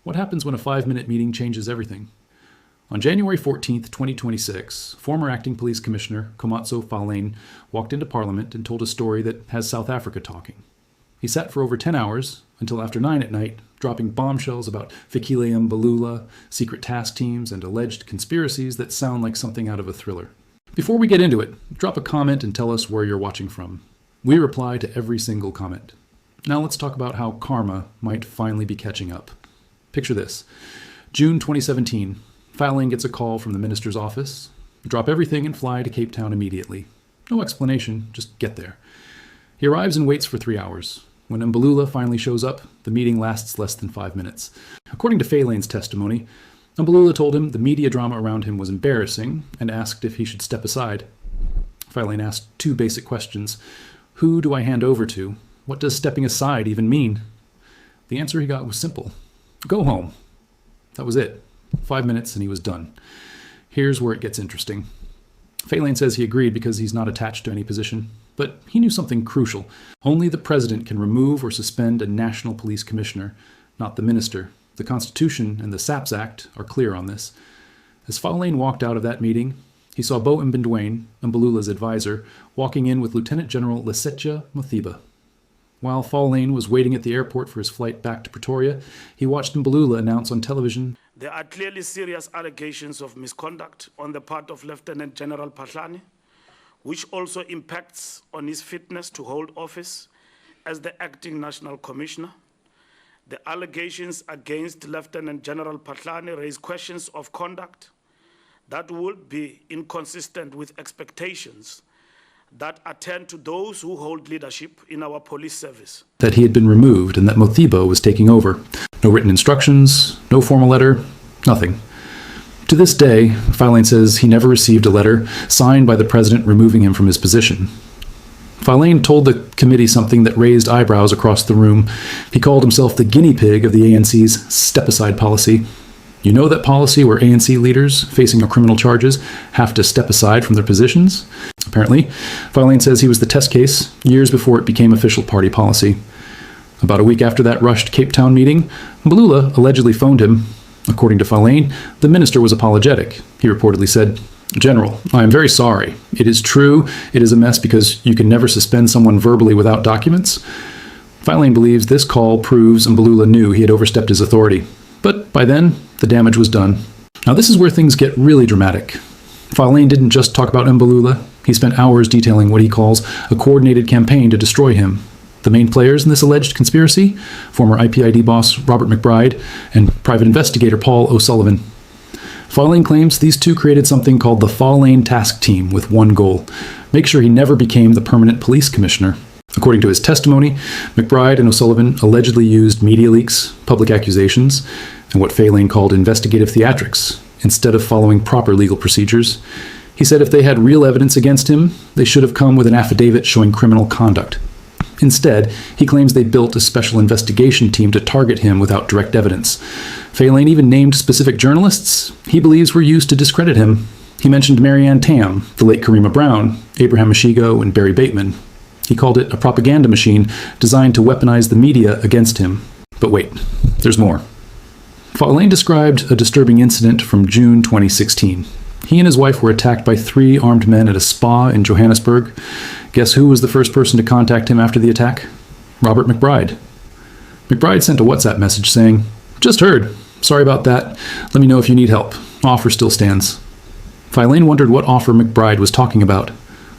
What happens when a 5-minute meeting changes everything? On January 14, 2026, former Acting Police Commissioner Khomotso Phahlane walked into Parliament and told a story that has South Africa talking. He sat for over 10 hours, until after 9 at night, dropping bombshells about Fikile Mbalula, secret task teams, and alleged conspiracies that sound like something out of a thriller. Before we get into it, drop a comment and tell us where you're watching from. We reply to every single comment. Now let's talk about how karma might finally be catching up. Picture this. June 2017. Phahlane gets a call from the minister's office. Drop everything and fly to Cape Town immediately. No explanation, just get there. He arrives and waits for 3 hours. When Mbalula finally shows up, the meeting lasts less than 5 minutes. According to Phahlane's testimony, Mbalula told him the media drama around him was embarrassing and asked if he should step aside. Phahlane asked 2 basic questions. Who do I hand over to? What does stepping aside even mean? The answer he got was simple. Go home. That was it. 5 minutes and he was done. Here's where it gets interesting. Phahlane says he agreed because he's not attached to any position, but he knew something crucial. Only the president can remove or suspend a national police commissioner, not the minister. The Constitution and the SAPS Act are clear on this. As Phahlane walked out of that meeting, he saw Bo Mbindweni, Mbalula's advisor, walking in with Lieutenant General Lesetja Mothiba. While Phahlane was waiting at the airport for his flight back to Pretoria, he watched Mbalula announce on television, "There are clearly serious allegations of misconduct on the part of Lieutenant General Phahlane, which also impacts on his fitness to hold office as the acting national commissioner. The allegations against Lieutenant General Phahlane raise questions of conduct that would be inconsistent with expectations that attend to those who hold leadership in our police service." That he had been removed and that Mothiba was taking over. No written instructions, no formal letter, nothing. To this day, Phahlane says he never received a letter signed by the president removing him from his position. Phahlane told the committee something that raised eyebrows across the room. He called himself the guinea pig of the ANC's step-aside policy. You know that policy where ANC leaders facing criminal charges have to step aside from their positions? Apparently, Phahlane says he was the test case years before it became official party policy. About a week after that rushed Cape Town meeting, Mbalula allegedly phoned him. According to Phahlane, the minister was apologetic. He reportedly said, "General, I am very sorry. It is true it is a mess because you can never suspend someone verbally without documents." Phahlane believes this call proves Mbalula knew he had overstepped his authority. But by then, the damage was done. Now this is where things get really dramatic. Phahlane didn't just talk about Mbalula. He spent hours detailing what he calls a coordinated campaign to destroy him. The main players in this alleged conspiracy? Former IPID boss Robert McBride and private investigator Paul O'Sullivan. Phahlane claims these two created something called the Phahlane Task Team with one goal: make sure he never became the permanent police commissioner. According to his testimony, McBride and O'Sullivan allegedly used media leaks, public accusations, and what Phahlane called investigative theatrics, instead of following proper legal procedures. He said if they had real evidence against him, they should have come with an affidavit showing criminal conduct. Instead, he claims they built a special investigation team to target him without direct evidence. Phahlane even named specific journalists he believes were used to discredit him. He mentioned Marianne Tam, the late Karima Brown, Abraham Mashigo, and Barry Bateman. He called it a propaganda machine designed to weaponize the media against him. But wait, there's more. Phahlane described a disturbing incident from June 2016. He and his wife were attacked by 3 armed men at a spa in Johannesburg. Guess who was the first person to contact him after the attack? Robert McBride. McBride sent a WhatsApp message saying, "Just heard. Sorry about that. Let me know if you need help. Offer still stands." Phahlane wondered what offer McBride was talking about.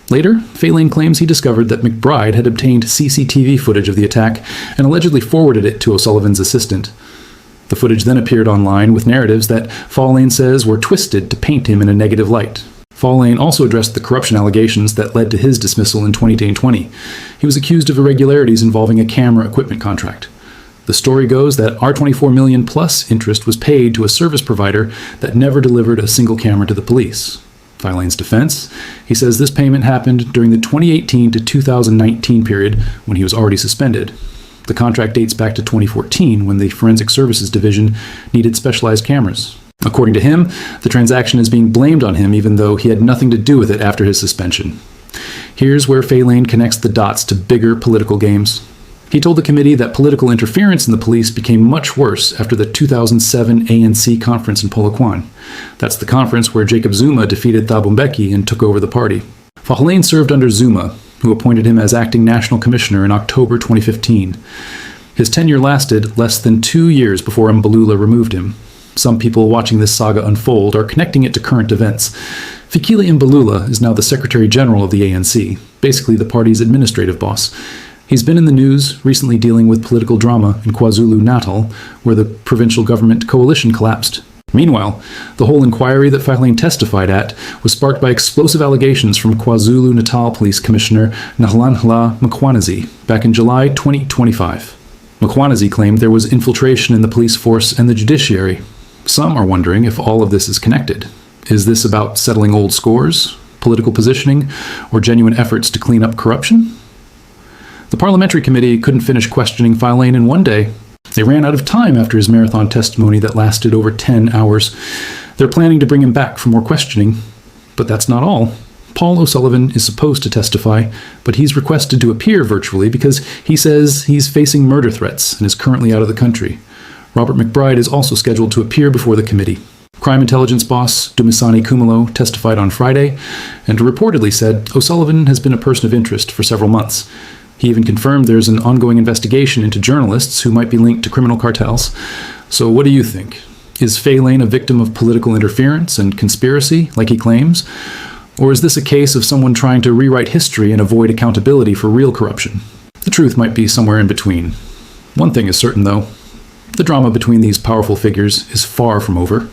Later, Phahlane claims he discovered that McBride had obtained CCTV footage of the attack and allegedly forwarded it to O'Sullivan's assistant. The footage then appeared online with narratives that Phahlane says were twisted to paint him in a negative light. Phahlane also addressed the corruption allegations that led to his dismissal in 2020. He was accused of irregularities involving a camera equipment contract. The story goes that R24 million plus interest was paid to a service provider that never delivered a single camera to the police. Phahlane's defense: he says this payment happened during the 2018 to 2019 period when he was already suspended. The contract dates back to 2014 when the Forensic Services Division needed specialized cameras. According to him, the transaction is being blamed on him even though he had nothing to do with it after his suspension. Here's where Phahlane connects the dots to bigger political games. He told the committee that political interference in the police became much worse after the 2007 ANC conference in Polokwane. That's the conference where Jacob Zuma defeated Thabo Mbeki and took over the party. Phahlane served under Zuma, who appointed him as acting national commissioner in October 2015. His tenure lasted less than 2 years before Mbalula removed him. Some people watching this saga unfold are connecting it to current events. Fikile Mbalula is now the Secretary General of the ANC, basically the party's administrative boss. He's been in the news recently dealing with political drama in KwaZulu-Natal, where the provincial government coalition collapsed. Meanwhile, the whole inquiry that Phahlane testified at was sparked by explosive allegations from KwaZulu-Natal Police Commissioner Nhlanhla Mkhwanazi back in July 2025. Mkhwanazi claimed there was infiltration in the police force and the judiciary. Some are wondering if all of this is connected. Is this about settling old scores, political positioning, or genuine efforts to clean up corruption? The Parliamentary Committee couldn't finish questioning Phahlane in one day. They ran out of time after his marathon testimony that lasted over 10 hours. They're planning to bring him back for more questioning. But that's not all. Paul O'Sullivan is supposed to testify, but he's requested to appear virtually because he says he's facing murder threats and is currently out of the country. Robert McBride is also scheduled to appear before the committee. Crime intelligence boss Dumisani Khumalo testified on Friday and reportedly said O'Sullivan has been a person of interest for several months. He even confirmed there's an ongoing investigation into journalists who might be linked to criminal cartels. So what do you think? Is Phahlane a victim of political interference and conspiracy, like he claims? Or is this a case of someone trying to rewrite history and avoid accountability for real corruption? The truth might be somewhere in between. One thing is certain, though. The drama between these powerful figures is far from over.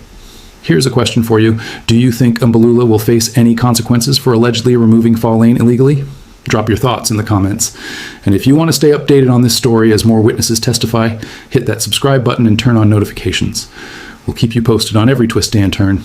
Here's a question for you. Do you think Mbalula will face any consequences for allegedly removing Phahlane illegally? Drop your thoughts in the comments. And if you want to stay updated on this story as more witnesses testify, hit that subscribe button and turn on notifications. We'll keep you posted on every twist and turn.